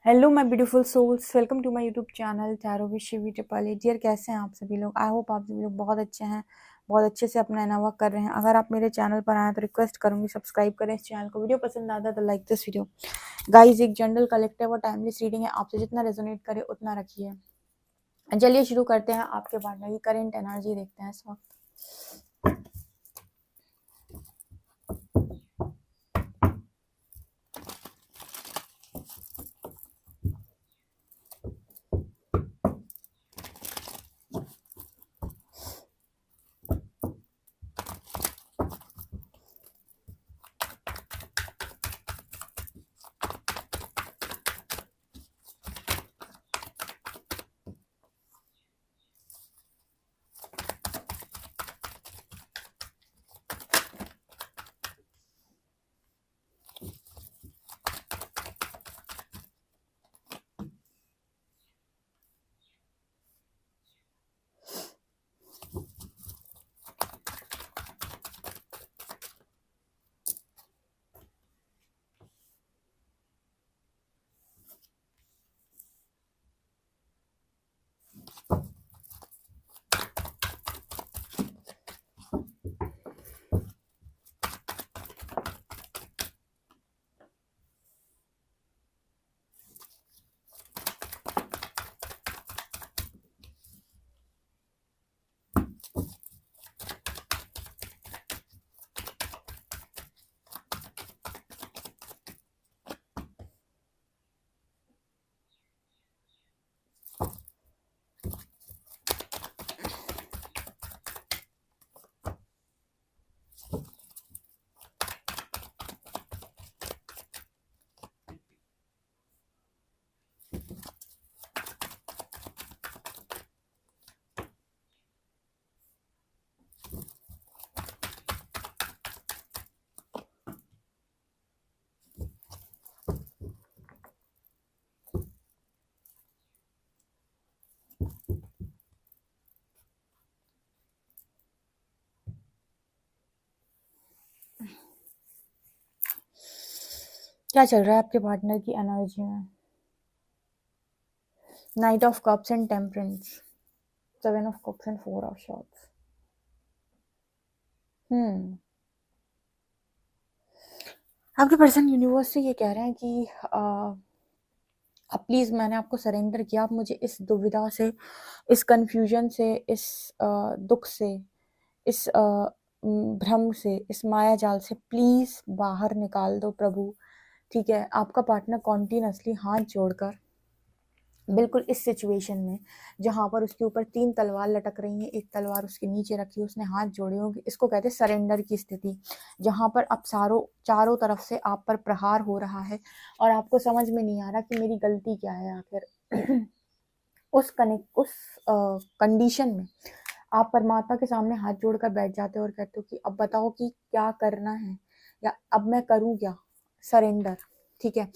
Hello my beautiful souls, welcome to my YouTube channel tarot with Shivi triple. Dear, कैसे हैं आप सभी लोग? आई होप आप सभी लोग बहुत अच्छे हैं, बहुत अच्छे से अपना इनर वर्क कर रहे हैं। अगर आप मेरे चैनल पर आए तो रिक्वेस्ट करूंगी सब्सक्राइब करें इस चैनल को। वीडियो पसंद आता है तो लाइक दिस वीडियो। गाइस, एक जनरल कलेक्टिव और टाइमलेस रीडिंग है, आपसे जितना रेजोनेट करे उतना रखिए। चलिए शुरू करते हैं। आपके पार्टनर की करेंट एनर्जी देखते हैं इस वक्त। क्या चल रहा है आपके पार्टनर की एनर्जी में? Night of cups and temperance, 7 of cups and 4 of shorts. आपके पर्सन यूनिवर्स से ये कह रहे हैं कि अब प्लीज़, मैंने आपको सरेंडर किया, आप मुझे इस दुविधा से, इस कन्फ्यूजन से, इस दुख से, इस भ्रम से, इस माया जाल से प्लीज़ बाहर निकाल दो प्रभु। ठीक है, आपका पार्टनर कॉन्टिन्यूसली हाथ जोड़कर बिल्कुल इस सिचुएशन में, जहाँ पर उसके ऊपर 3 तलवार लटक रही हैं, एक तलवार उसके नीचे रखी है, उसने हाथ जोड़े होंगे, इसको कहते हैं सरेंडर की स्थिति, जहाँ पर अब चारों तरफ से आप पर प्रहार हो रहा है और आपको समझ में नहीं आ रहा कि मेरी गलती क्या है आखिर। उस कंडीशन में आप परमात्मा के सामने हाथ जोड़कर बैठ जाते हो और कहते हो कि अब बताओ कि क्या करना है, या अब मैं करूँ क्या? सरेंडर। ठीक है,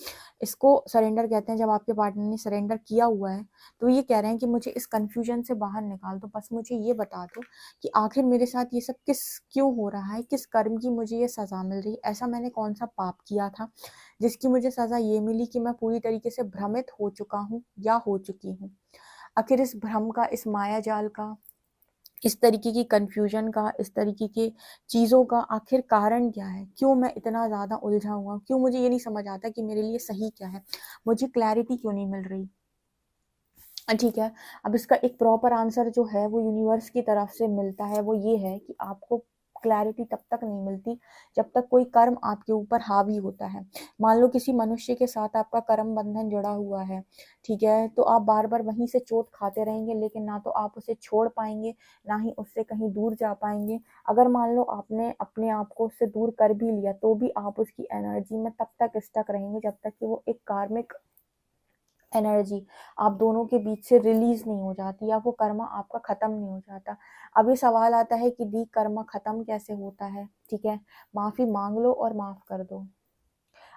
इसको सरेंडर कहते हैं। जब आपके पार्टनर ने सरेंडर किया हुआ है तो ये कह रहे हैं कि मुझे इस कन्फ्यूजन से बाहर निकाल दो, बस मुझे ये बता दो कि आखिर मेरे साथ ये सब क्यों हो रहा है, किस कर्म की मुझे ये सज़ा मिल रही है, ऐसा मैंने कौन सा पाप किया था जिसकी मुझे सज़ा ये मिली कि मैं पूरी तरीके से भ्रमित हो चुका हूँ या हो चुकी हूँ। आखिर इस भ्रम का, इस माया जाल का, इस तरीके की कन्फ्यूजन का, इस तरीके की चीज़ों का आखिर कारण क्या है? क्यों मैं इतना ज़्यादा उलझा हुआ? क्यों मुझे ये नहीं समझ आता कि मेरे लिए सही क्या है? मुझे क्लैरिटी क्यों नहीं मिल रही? ठीक है, अब इसका एक प्रॉपर आंसर जो है वो यूनिवर्स की तरफ से मिलता है। वो ये है कि आपको क्लैरिटी तब तक नहीं मिलती जब तक कोई कर्म आपके ऊपर हावी होता है। मान लो किसी मनुष्य के साथ आपका कर्म बंधन जुड़ा हुआ है, ठीक है, तो आप बार बार वहीं से चोट खाते रहेंगे, लेकिन ना तो आप उसे छोड़ पाएंगे, ना ही उससे कहीं दूर जा पाएंगे। अगर मान लो आपने अपने आप को उससे दूर कर भी लिया तो भी आप उसकी एनर्जी में तब तक स्टक रहेंगे जब तक कि वो एक कार्मिक एनर्जी आप दोनों के बीच से रिलीज नहीं हो जाती, या वो कर्मा आपका खत्म नहीं हो जाता। अब ये सवाल आता है कि दी कर्मा खत्म कैसे होता है? ठीक है, माफी मांग लो और माफ कर दो।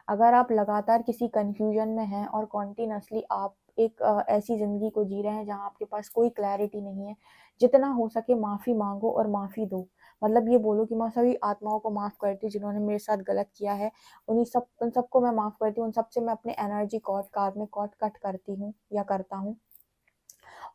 अगर आप लगातार किसी कंफ्यूजन में हैं और कॉन्टिन्यूसली आप एक ऐसी ज़िंदगी को जी रहे हैं जहाँ आपके पास कोई क्लैरिटी नहीं है, जितना हो सके माफ़ी मांगो और माफ़ी दो। मतलब ये बोलो कि मैं सभी आत्माओं को माफ़ करती हूँ जिन्होंने मेरे साथ गलत किया है। उन सबको मैं माफ़ करती हूँ, उन सबसे मैं अपने एनर्जी कॉर्ड, कार्मिक कॉर्ड कट करती हूँ या करता हूँ।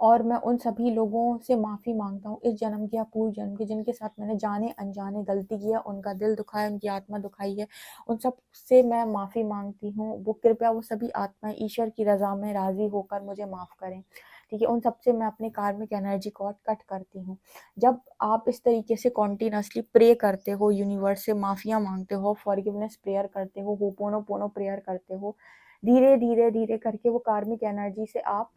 और मैं उन सभी लोगों से माफ़ी मांगता हूँ, इस जन्म की या पूर्व जन्म की, जिनके साथ मैंने जाने अनजाने गलती की है, उनका दिल दुखाया, उनकी आत्मा दुखाई है, उन सब से मैं माफ़ी मांगती हूँ। वो कृपया वो सभी आत्माएं ईश्वर की रज़ा में राज़ी होकर मुझे माफ़ करें। ठीक है, उन सबसे मैं अपने कार्मिक एनर्जी कॉर्ड कट करती हूँ। जब आप इस तरीके से कॉन्टिन्यूसली प्रे करते हो, यूनिवर्स से माफ़ियाँ मांगते हो, फॉरगिवनेस प्रेयर करते हो, होपोनोपोनो प्रेयर करते हो, धीरे धीरे धीरे करके वो कार्मिक एनर्जी से आप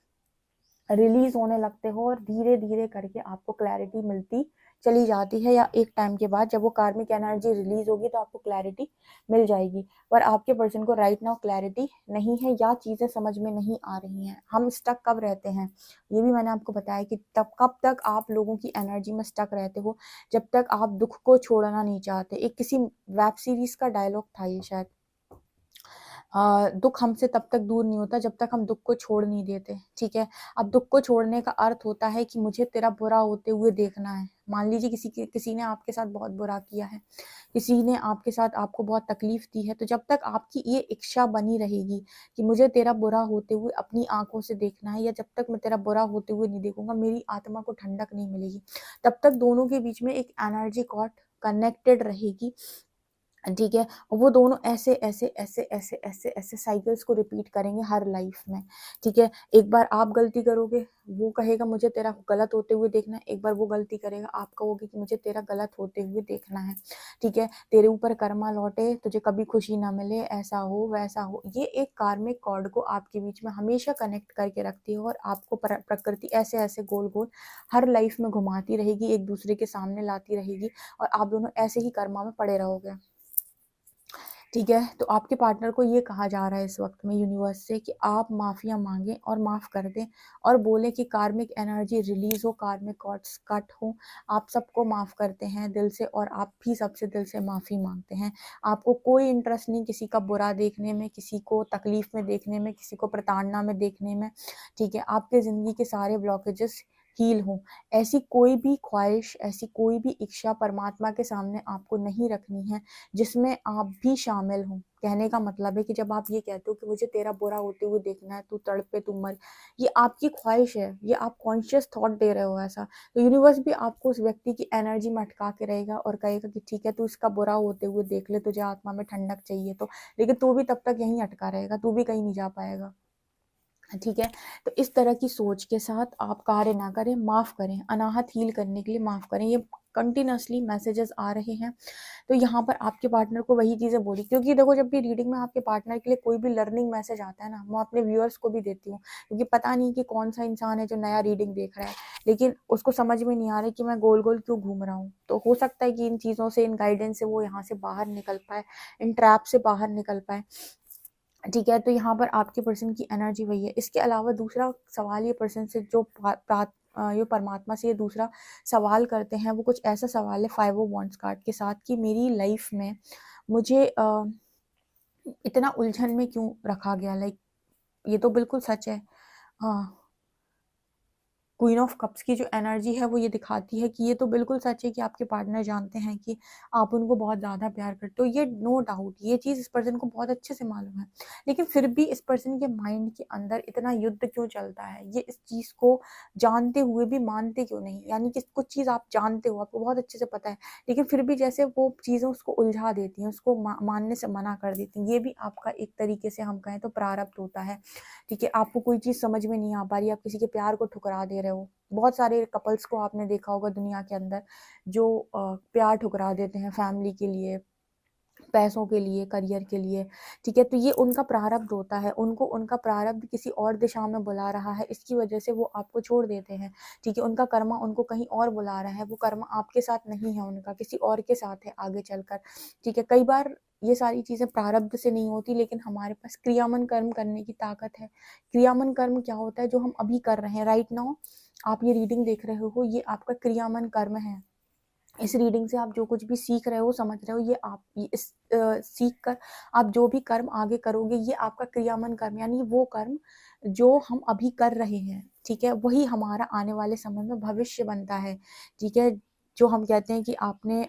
रिलीज होने लगते हो और धीरे धीरे करके आपको क्लैरिटी मिलती चली जाती है, या एक टाइम के बाद जब वो कार्मिक एनर्जी रिलीज होगी तो आपको क्लैरिटी मिल जाएगी। पर आपके पर्सन को राइट नाउ क्लैरिटी नहीं है या चीज़ें समझ में नहीं आ रही हैं। हम स्टक कब रहते हैं, ये भी मैंने आपको बताया कि तब कब तक आप लोगों की एनर्जी में स्टक रहते हो, जब तक आप दुख को छोड़ना नहीं चाहते। एक किसी वेब सीरीज का डायलॉग था ये शायद, दुख हमसे तब तक दूर नहीं होता जब तक हम दुख को छोड़ नहीं देते। ठीक है, अब दुख को छोड़ने का अर्थ होता है कि मुझे तेरा बुरा होते हुए देखना है। मान लीजिए किसी ने आपके साथ बहुत बुरा किया है, किसी ने आपके साथ आपको बहुत तकलीफ दी है, तो जब तक आपकी ये इच्छा बनी रहेगी कि मुझे तेरा बुरा होते हुए अपनी आंखों से देखना है, या जब तक मैं तेरा बुरा होते हुए नहीं देखूंगा मेरी आत्मा को ठंडक नहीं मिलेगी, तब तक दोनों के बीच में एक एनर्जी कॉर्ड कनेक्टेड रहेगी। ठीक है, और वो दोनों ऐसे ऐसे ऐसे ऐसे ऐसे ऐसे साइकिल्स को रिपीट करेंगे हर लाइफ में। ठीक है, एक बार आप गलती करोगे, वो कहेगा मुझे तेरा गलत होते हुए देखना है, एक बार वो गलती करेगा, आप कहोगे कि मुझे तेरा गलत होते हुए देखना है। ठीक है, तेरे ऊपर कर्मा लौटे, तुझे कभी खुशी ना मिले, ऐसा हो वैसा हो। ये एक कार्मिक कॉर्ड को आपके बीच में हमेशा कनेक्ट करके रखती है, और आपको प्रकृति ऐसे ऐसे गोल गोल हर लाइफ में घुमाती रहेगी, एक दूसरे के सामने लाती रहेगी, और आप दोनों ऐसे ही कर्मा में पड़े रहोगे। ठीक है, तो आपके पार्टनर को ये कहा जा रहा है इस वक्त में यूनिवर्स से कि आप माफिया मांगें और माफ़ कर दें, और बोले कि कार्मिक एनर्जी रिलीज हो, कार्मिक कॉर्ड्स कट हो। आप सबको माफ़ करते हैं दिल से, और आप भी सबसे दिल से माफ़ी मांगते हैं। आपको कोई इंटरेस्ट नहीं किसी का बुरा देखने में, किसी को तकलीफ में देखने में, किसी को प्रताड़ना में देखने में। ठीक है, आपके ज़िंदगी के सारे ब्लॉकेजेस हील हों। ऐसी कोई भी ख्वाहिश, ऐसी कोई भी इच्छा परमात्मा के सामने आपको नहीं रखनी है जिसमें आप भी शामिल हों। कहने का मतलब है कि जब आप ये कहते हो कि मुझे तेरा बुरा होते हुए देखना है, तू तड़पे, तू मर, ये आपकी ख्वाहिश है, ये आप कॉन्शियस थॉट दे रहे हो ऐसा, तो यूनिवर्स भी आपको उस व्यक्ति की एनर्जी में अटका के रहेगा और कहेगा कि ठीक है, तू इसका बुरा होते हुए देख ले, तुझे आत्मा में ठंडक चाहिए तो, लेकिन तू भी तब तक यहीं अटका रहेगा, तू भी कहीं नहीं जा पाएगा। ठीक है, तो इस तरह की सोच के साथ आप कार्य ना करें, माफ़ करें, अनाहत हील करने के लिए माफ़ करें। ये कंटिन्यूसली मैसेजेस आ रहे हैं, तो यहाँ पर आपके पार्टनर को वही चीज़ें बोली, क्योंकि देखो जब भी रीडिंग में आपके पार्टनर के लिए कोई भी लर्निंग मैसेज आता है ना, मैं अपने व्यूअर्स को भी देती हूँ, क्योंकि पता नहीं कि कौन सा इंसान है जो नया रीडिंग देख रहा है, लेकिन उसको समझ में नहीं आ रहा है कि मैं गोल गोल क्यों घूम रहा हूँ। तो हो सकता है कि इन चीज़ों से, इन गाइडेंस से वो यहाँ से बाहर निकल पाए, इन ट्रैप से बाहर निकल पाए। ठीक है, तो यहाँ पर आपके पर्सन की एनर्जी वही है। इसके अलावा दूसरा सवाल ये पर्सन से जो ये परमात्मा से ये दूसरा सवाल करते हैं, वो कुछ ऐसा सवाल है 5 ऑफ वांड्स कार्ड के साथ कि मेरी लाइफ में मुझे इतना उलझन में क्यों रखा गया। लाइक ये तो बिल्कुल सच है। हाँ, क्वीन ऑफ कप्स की जो एनर्जी है वो ये दिखाती है कि ये तो बिल्कुल सच है कि आपके पार्टनर जानते हैं कि आप उनको बहुत ज़्यादा प्यार करते हो। ये नो डाउट, ये चीज़ इस पर्सन को बहुत अच्छे से मालूम है, लेकिन फिर भी इस पर्सन के माइंड के अंदर इतना युद्ध क्यों चलता है, ये इस चीज़ को जानते हुए भी मानते क्यों नहीं। यानी कि कुछ चीज़ आप जानते हो, आपको बहुत अच्छे से पता है, लेकिन फिर भी जैसे वो चीज़ें उसको उलझा देती हैं, उसको मानने से मना कर देती हैं। ये भी आपका एक तरीके से हम कहें तो प्रारब्ध होता है। ठीक है, आपको कोई चीज़ समझ में नहीं आ पा रही, आप किसी के प्यार को ठुकरा दे रहे हो। बहुत सारे कपल्स को आपने देखा होगा दुनिया के अंदर जो प्यार ठुकरा देते हैं फैमिली के लिए, पैसों के लिए, करियर के लिए। ठीक है, तो ये उनका प्रारब्ध होता है, उनको उनका प्रारब्ध किसी और दिशा में बुला रहा है, इसकी वजह से वो आपको छोड़ देते हैं। ठीक है, उनका कर्मा उनको कहीं और बुला रहा है, वो कर्मा आपके साथ नहीं है, उनका किसी और के साथ है आगे चलकर। ठीक है, कई बार ये सारी चीज़ें प्रारब्ध से नहीं होती, लेकिन हमारे पास क्रियामन कर्म करने की ताकत है। क्रियामन कर्म क्या होता है, जो हम अभी कर रहे हैं राइट नाउ, आप ये रीडिंग देख रहे हो, ये आपका क्रियामन कर्म है। इस रीडिंग से आप जो कुछ भी सीख रहे हो, समझ रहे हो, ये आप इस सीख कर आप जो भी कर्म आगे करोगे, ये आपका क्रियामन कर्म, यानी वो कर्म जो हम अभी कर रहे हैं, ठीक है, वही हमारा आने वाले समय में भविष्य बनता है। ठीक है, जो हम कहते हैं कि आपने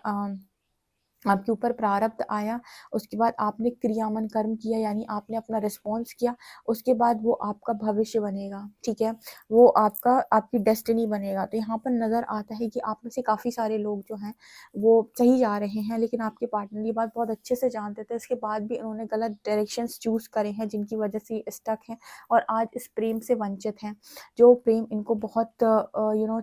आपके ऊपर प्रारब्ध आया, उसके बाद आपने क्रियामन कर्म किया, यानी आपने अपना रिस्पॉन्स किया, उसके बाद वो आपका भविष्य बनेगा, ठीक है, वो आपकी डेस्टिनी बनेगा। तो यहाँ पर नज़र आता है कि आप में से काफ़ी सारे लोग जो हैं वो सही जा रहे हैं, लेकिन आपके पार्टनर ये बात बहुत अच्छे से जानते थे, इसके बाद भी इन्होंने गलत डायरेक्शंस चूज़ करे हैं, जिनकी वजह से ये स्टक हैं और आज इस प्रेम से वंचित हैं। जो प्रेम इनको बहुत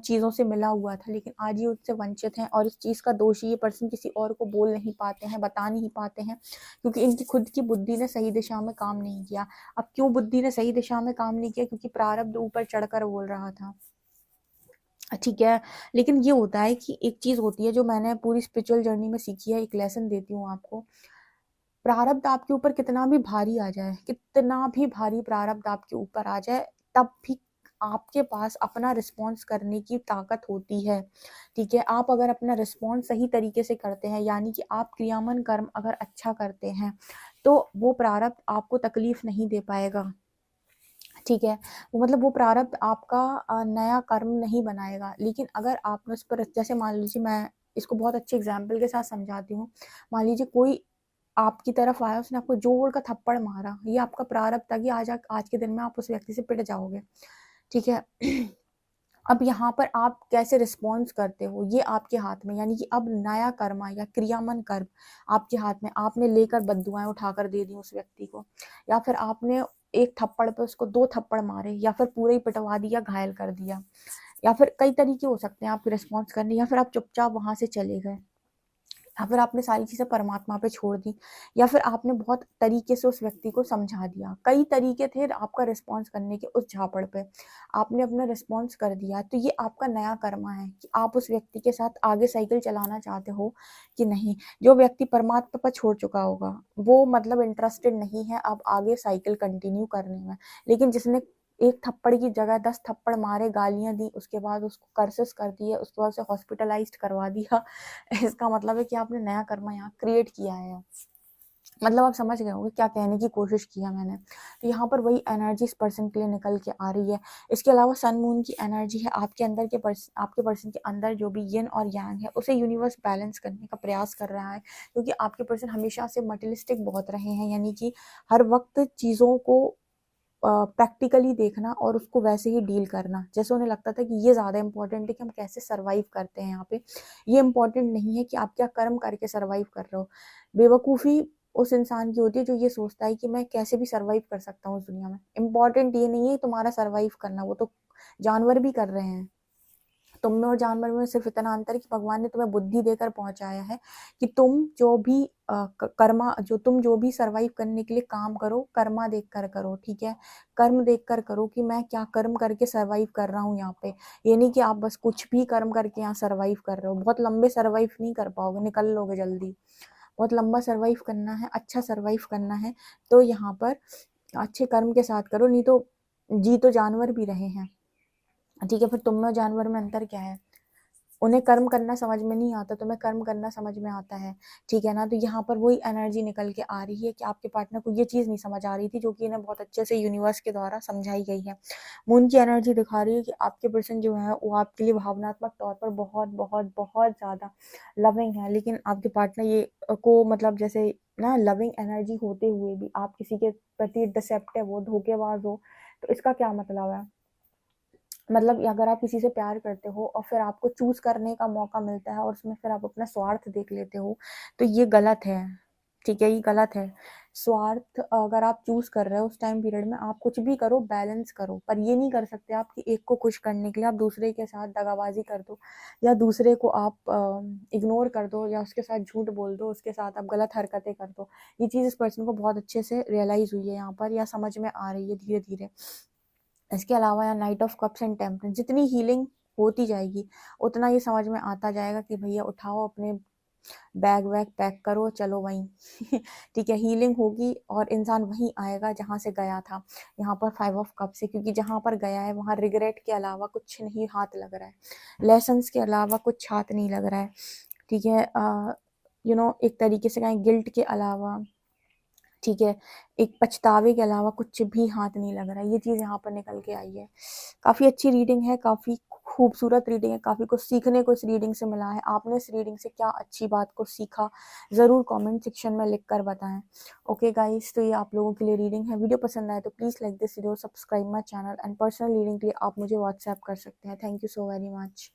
चीज़ों से मिला हुआ था, लेकिन आज ये उससे वंचित हैं और इस चीज़ का दोषी ये पर्सन किसी और को बोल नहीं पाते हैं, बता नहीं पाते हैं, क्योंकि इनकी खुद की बुद्धि ने सही दिशा में काम नहीं किया। अब क्यों बुद्धि ने सही दिशा में काम नहीं किया? क्योंकि प्रारब्ध ऊपर चढ़कर बोल रहा था, ठीक है। लेकिन ये होता है कि एक चीज़ होती है जो मैंने पूरी स्पिरिचुअल जर्नी में सीखी है, एक लेसन देती हूँ आपको। प्रारब्ध आपके ऊपर कितना भी भारी आ जाए, कितना भी भारी प्रारब्ध आपके ऊपर आ जाए, तब भी आपके पास अपना रिस्पॉन्स करने की ताकत होती है, ठीक है। आप अगर अपना रिस्पॉन्स सही तरीके से करते हैं, यानी कि आप क्रियामन कर्म अगर अच्छा करते हैं, तो वो प्रारब्ध आपको तकलीफ नहीं दे पाएगा, ठीक है। वो मतलब वो प्रारब्ध आपका नया कर्म नहीं बनाएगा। लेकिन अगर आपने उस पर, जैसे मान लीजिए, मैं इसको बहुत अच्छे एग्जाम्पल के साथ समझाती हूँ। मान लीजिए कोई आपकी तरफ आया, उसने आपको जोर का थप्पड़ मारा, ये आपका प्रारब्ध था कि आज के दिन में आप उस व्यक्ति से पिट जाओगे, ठीक है। अब यहाँ पर आप कैसे रिस्पॉन्स करते हो, ये आपके हाथ में, यानी कि अब नया कर्म या क्रियामन कर्म आपके हाथ में। आपने लेकर बद्दुआएं उठाकर दे दी उस व्यक्ति को, या फिर आपने एक थप्पड़ पे उसको 2 थप्पड़ मारे, या फिर पूरे ही पिटवा दिया, घायल कर दिया, या फिर कई तरीके हो सकते हैं आपके रिस्पॉन्स करने, या फिर आप चुपचाप वहां से चले गए, या फिर आपने सारी चीज़ें परमात्मा पे छोड़ दी, या फिर आपने बहुत तरीके से उस व्यक्ति को समझा दिया। कई तरीके थे आपका रिस्पॉन्स करने के उस झापड़ पे, आपने अपना रिस्पॉन्स कर दिया। तो ये आपका नया कर्मा है कि आप उस व्यक्ति के साथ आगे साइकिल चलाना चाहते हो कि नहीं। जो व्यक्ति परमात्मा पर छोड़ चुका होगा, वो मतलब इंटरेस्टेड नहीं है अब आगे साइकिल कंटिन्यू करने में। लेकिन जिसने एक थप्पड़ की जगह 10 थप्पड़ मारे, गालियां दी, उसके बाद उसको कर्सेस कर दिए, उसके बाद उसे हॉस्पिटलाइज्ड करवा दिया, इसका मतलब है कि आपने नया कर्मा यहाँ क्रिएट किया है। मतलब आप समझ गए होंगे क्या कहने की कोशिश किया मैंने। तो यहाँ पर वही एनर्जी इस पर्सन के लिए निकल के आ रही है। इसके अलावा सन मून की एनर्जी है आपके अंदर के आपके पर्सन के अंदर जो भी यिन और यांग है, उसे यूनिवर्स बैलेंस करने का प्रयास कर रहा है, क्योंकि आपके पर्सन हमेशा से मटेरियलिस्टिक बहुत रहे हैं, यानी कि हर वक्त चीज़ों को प्रैक्टिकली देखना और उसको वैसे ही डील करना। जैसे उन्हें लगता था कि ये ज़्यादा इंपॉर्टेंट है कि हम कैसे सर्वाइव करते हैं यहाँ पे, ये इंपॉर्टेंट नहीं है कि आप क्या कर्म करके सर्वाइव कर रहे हो। बेवकूफ़ी उस इंसान की होती है जो ये सोचता है कि मैं कैसे भी सर्वाइव कर सकता हूँ उस दुनिया में। इंपॉर्टेंट ये नहीं है तुम्हारा सर्वाइव करना, वो तो जानवर भी कर रहे हैं। तुम में और जानवर में सिर्फ इतना अंतर है कि भगवान ने तुम्हें बुद्धि देकर पहुंचाया है कि तुम जो भी कर्मा, तुम जो भी सर्वाइव करने के लिए काम करो, कर्मा देख कर करो, ठीक है। कर्म देख कर करो कि मैं क्या कर्म करके सर्वाइव कर रहा हूँ यहाँ पे। ये नहीं कि आप बस कुछ भी कर्म करके यहाँ सर्वाइव कर रहे हो, बहुत लंबे सर्वाइव नहीं कर पाओगे, निकल लोगे जल्दी। बहुत लंबा सर्वाइव करना है, अच्छा सर्वाइव करना है, तो यहाँ पर अच्छे कर्म के साथ करो, नहीं तो जी तो जानवर भी रहे हैं, ठीक है। फिर तुम में और जानवर में अंतर क्या है? उन्हें कर्म करना समझ में नहीं आता, तुम्हें कर्म करना समझ में आता है, ठीक है ना। तो यहाँ पर वही एनर्जी निकल के आ रही है कि आपके पार्टनर को ये चीज़ नहीं समझ आ रही थी, जो कि इन्हें बहुत अच्छे से यूनिवर्स के द्वारा समझाई गई है। मून की एनर्जी दिखा रही है कि आपके पर्सन जो है वो आपके लिए भावनात्मक तौर पर बहुत बहुत बहुत ज़्यादा लविंग है, लेकिन आपके पार्टनर ये को मतलब जैसे ना लविंग एनर्जी होते हुए भी आप किसी के प्रति डिसेप्टिव हो, धोखेबाज हो, तो इसका क्या मतलब है? मतलब अगर आप किसी से प्यार करते हो और फिर आपको चूज करने का मौका मिलता है और उसमें फिर आप अपना स्वार्थ देख लेते हो, तो ये गलत है, ठीक है, ये गलत है। स्वार्थ अगर आप चूज कर रहे हो उस टाइम पीरियड में, आप कुछ भी करो, बैलेंस करो, पर ये नहीं कर सकते आप कि एक को खुश करने के लिए आप दूसरे के साथ दगाबाजी कर दो, या दूसरे को आप इग्नोर कर दो, या उसके साथ झूठ बोल दो, उसके साथ आप गलत हरकतें कर दो। ये चीज़ इस पर्सन को बहुत अच्छे से रियलाइज हुई है यहाँ पर, या समझ में आ रही है धीरे धीरे। इसके अलावा यहाँ night of cups and temperance, जितनी हीलिंग होती जाएगी उतना ये समझ में आता जाएगा कि भैया उठाओ अपने बैग वैग पैक करो, चलो वहीं ठीक है, हीलिंग होगी और इंसान वहीं आएगा जहाँ से गया था। यहाँ पर 5 ऑफ कप से, क्योंकि जहाँ पर गया है वहाँ रिग्रेट के अलावा कुछ नहीं हाथ लग रहा है, लेसन्स के अलावा कुछ हाथ नहीं लग रहा है, ठीक है। एक तरीके से कहें गिल्ट के अलावा, ठीक है, एक पछतावे के अलावा कुछ भी हाथ नहीं लग रहा है। ये चीज़ यहाँ पर निकल के आई है। काफ़ी अच्छी रीडिंग है, काफ़ी खूबसूरत रीडिंग है, काफ़ी कुछ सीखने को इस रीडिंग से मिला है। आपने इस रीडिंग से क्या अच्छी बात को सीखा, ज़रूर कमेंट सेक्शन में लिख कर बताएं। ओके गाइस, तो ये आप लोगों के लिए रीडिंग है। वीडियो पसंद आए तो please like this video, subscribe my channel, and personal reading के लिए आप मुझे व्हाट्सएप कर सकते हैं। Thank you so very much.